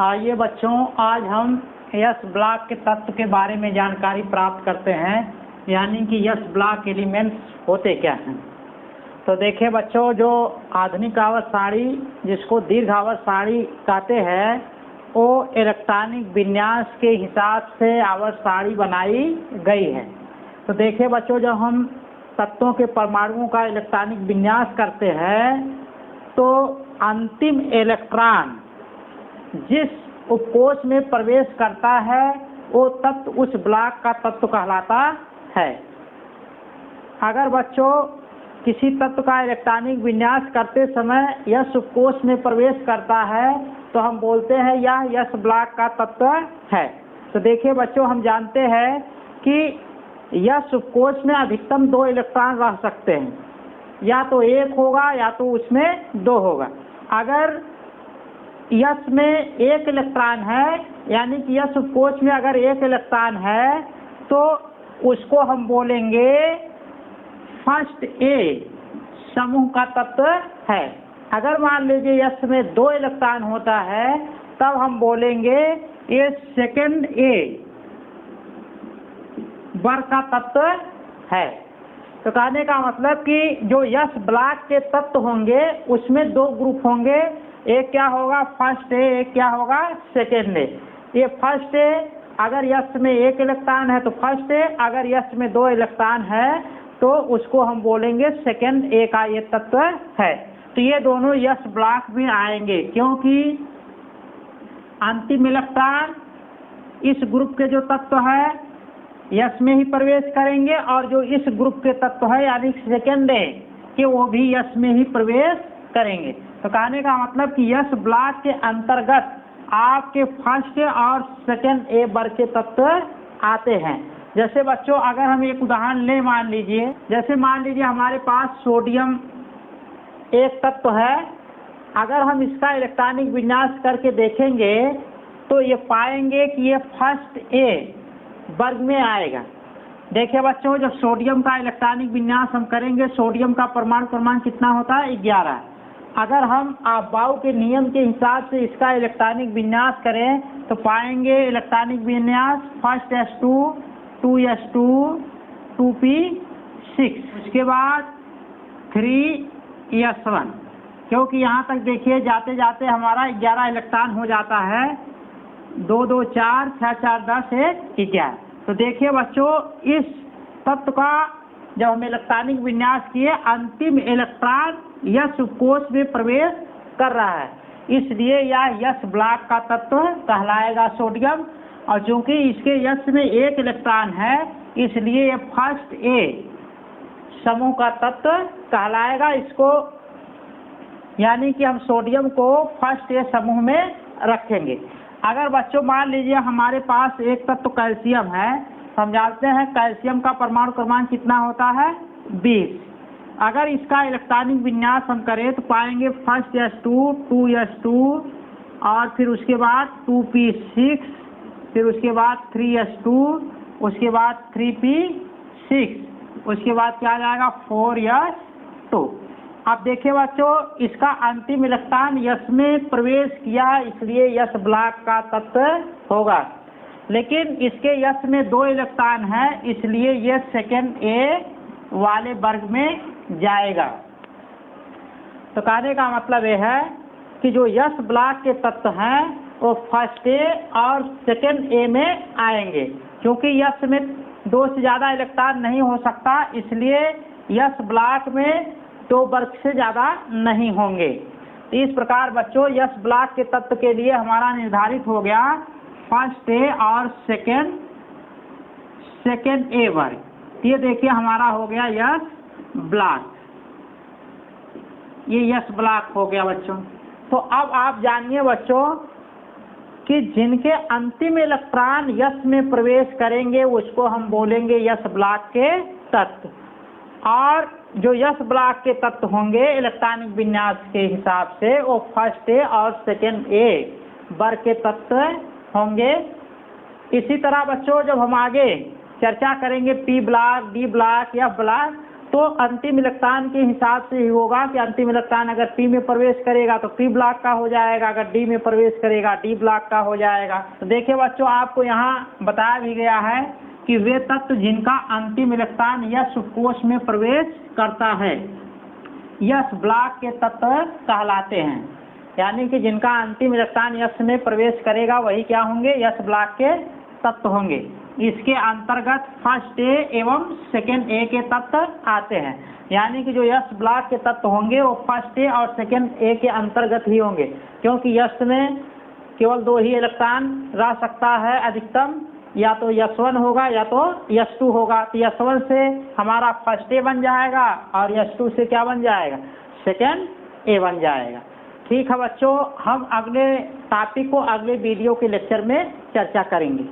आइए बच्चों, आज हम यस ब्लॉक के तत्व के बारे में जानकारी प्राप्त करते हैं, यानी कि यस ब्लॉक एलिमेंट्स होते क्या हैं। तो देखिए बच्चों, जो आधुनिक आवर्त सारणी जिसको दीर्घ आवर्त सारणी कहते हैं, वो इलेक्ट्रॉनिक विन्यास के हिसाब से आवर्त सारणी बनाई गई है। तो देखिए बच्चों, जब हम तत्वों के परमाणुओं का इलेक्ट्रॉनिक विन्यास करते हैं तो अंतिम इलेक्ट्रॉन जिस उपकोष में प्रवेश करता है वो तत्व उस ब्लॉक का तत्व कहलाता है। अगर बच्चों किसी तत्व का इलेक्ट्रॉनिक विन्यास करते समय यस उपकोष में प्रवेश करता है तो हम बोलते हैं यह यस ब्लॉक का तत्व है। तो देखिए बच्चों, हम जानते हैं कि यस उपकोष में अधिकतम 2 इलेक्ट्रॉन रह सकते हैं, या तो 1 होगा या तो उसमें 2 होगा। अगर यस में 1 इलेक्ट्रॉन है, यानी कि यस उपकोष में अगर 1 इलेक्ट्रॉन है तो उसको हम बोलेंगे फर्स्ट ए समूह का तत्व है। अगर मान लीजिए यस में 2 इलेक्ट्रॉन होता है तब हम बोलेंगे ये सेकंड ए वर्ग का तत्व है। तो कहने का मतलब कि जो यस ब्लॉक के तत्व होंगे उसमें 2 ग्रुप होंगे, एक क्या होगा फर्स्ट ए, एक क्या होगा सेकेंड ए। ये फर्स्ट ए अगर यस में 1 इलेक्ट्रॉन है तो फर्स्ट ए, अगर यस में 2 इलेक्ट्रॉन है तो उसको हम बोलेंगे सेकेंड ए का ये तत्व है। तो ये दोनों यस ब्लॉक में आएंगे, क्योंकि अंतिम इलेक्ट्रॉन इस ग्रुप के जो तत्व है यस में ही प्रवेश करेंगे, और जो इस ग्रुप के तत्व है यानी सेकेंड ए के वो भी यस में ही प्रवेश करेंगे। तो कहने का मतलब कि यस ब्लॉक के अंतर्गत आपके फर्स्ट और सेकेंड ए वर्ग के तत्व आते हैं। जैसे बच्चों, अगर हम एक उदाहरण लें, मान लीजिए हमारे पास सोडियम एक तत्व है। अगर हम इसका इलेक्ट्रॉनिक विन्यास करके देखेंगे तो ये पाएंगे कि ये फर्स्ट ए वर्ग में आएगा। देखिए बच्चों, जब सोडियम का इलेक्ट्रॉनिक विन्यास हम करेंगे, सोडियम का परमाणु क्रमांक कितना होता है 11। अगर हम अफबाउ के नियम के हिसाब से इसका इलेक्ट्रॉनिक विन्यास करें तो पाएंगे इलेक्ट्रॉनिक विन्यास फर्स्ट S2 2S2 2p6, उसके बाद 3S1, क्योंकि यहाँ तक देखिए जाते जाते हमारा 11 इलेक्ट्रॉन हो जाता है। 2 2 4 6 4 10 1 11। तो देखिए बच्चों, इस तत्व का जब हम इलेक्ट्रॉनिक विन्यास किए, अंतिम इलेक्ट्रॉन यस उपकोष में प्रवेश कर रहा है, इसलिए यह यस ब्लॉक का तत्व कहलाएगा सोडियम। और चूंकि इसके यस में 1 इलेक्ट्रॉन है इसलिए यह फर्स्ट ए समूह का तत्व कहलाएगा। इसको यानी कि हम सोडियम को फर्स्ट ए समूह में रखेंगे। अगर बच्चों मान लीजिए हमारे पास एक तत्व कैल्शियम है, हम जानते हैं कैल्शियम का परमाणु क्रमांक कितना होता है 20। अगर इसका इलेक्ट्रॉनिक विन्यास हम करें तो पाएंगे फर्स्ट S2 2S2 और फिर उसके बाद 2p6, फिर उसके बाद 3S2, उसके बाद 3p6, उसके बाद क्या आ जाएगा 4S2। अब देखिए बच्चों, इसका अंतिम इलेक्ट्रॉन यस में प्रवेश किया इसलिए यस ब्लॉक का तत्व होगा, लेकिन इसके यस में 2 इलेक्ट्रॉन है इसलिए यह सेकेंड ए वाले वर्ग में जाएगा। तो कहने का मतलब यह है कि जो यस ब्लॉक के तत्व हैं वो फर्स्ट ए और सेकेंड ए में आएंगे। क्योंकि यस में 2 से ज़्यादा इलेक्ट्रॉन नहीं हो सकता, इसलिए यस ब्लॉक में 2 वर्ग से ज़्यादा नहीं होंगे। इस प्रकार बच्चों यस ब्लॉक के तत्व के लिए हमारा निर्धारित हो गया फर्स्ट ए और सेकेंड ए वर्ग। ये देखिए हमारा हो गया यस ब्लॉक, ये यस ब्लॉक हो गया बच्चों। तो अब आप जानिए बच्चों कि जिनके अंतिम इलेक्ट्रॉन यस में प्रवेश करेंगे उसको हम बोलेंगे यस ब्लॉक के तत्व, और जो यस ब्लॉक के तत्व होंगे इलेक्ट्रॉनिक विन्यास के हिसाब से वो फर्स्ट ए और सेकेंड ए वर्ग के तत्व होंगे। इसी तरह बच्चों जब हम आगे चर्चा करेंगे P block, D block, F block, तो अंतिम इलेक्ट्रॉन के हिसाब से ही होगा कि अंतिम इलेक्ट्रॉन अगर पी में प्रवेश करेगा तो पी ब्लॉक का हो जाएगा, अगर डी में प्रवेश करेगा डी ब्लॉक का हो जाएगा। तो देखिए बच्चों, आपको यहाँ बताया भी गया है कि वे तत्व जिनका अंतिम इलेक्ट्रॉन यस कोश में प्रवेश करता है यस ब्लॉक के तत्व कहलाते हैं। यानी कि जिनका अंतिम इलेक्ट्रॉन यस में प्रवेश करेगा वही क्या होंगे, यस ब्लॉक के तत्व होंगे। इसके अंतर्गत फर्स्ट ए एवं सेकेंड ए के तत्व आते हैं। यानी कि जो यस ब्लॉक के तत्व होंगे वो फर्स्ट ए और सेकेंड ए के अंतर्गत ही होंगे, क्योंकि यस में केवल 2 ही इलेक्ट्रॉन रह सकता है अधिकतम, या तो यस1 होगा या तो यस2 होगा। तो यस1 से हमारा फर्स्ट ए बन जाएगा और यस2 से क्या बन जाएगा, सेकेंड ए बन जाएगा। ठीक है बच्चों, हम अगले टॉपिक को अगले वीडियो के लेक्चर में चर्चा करेंगे।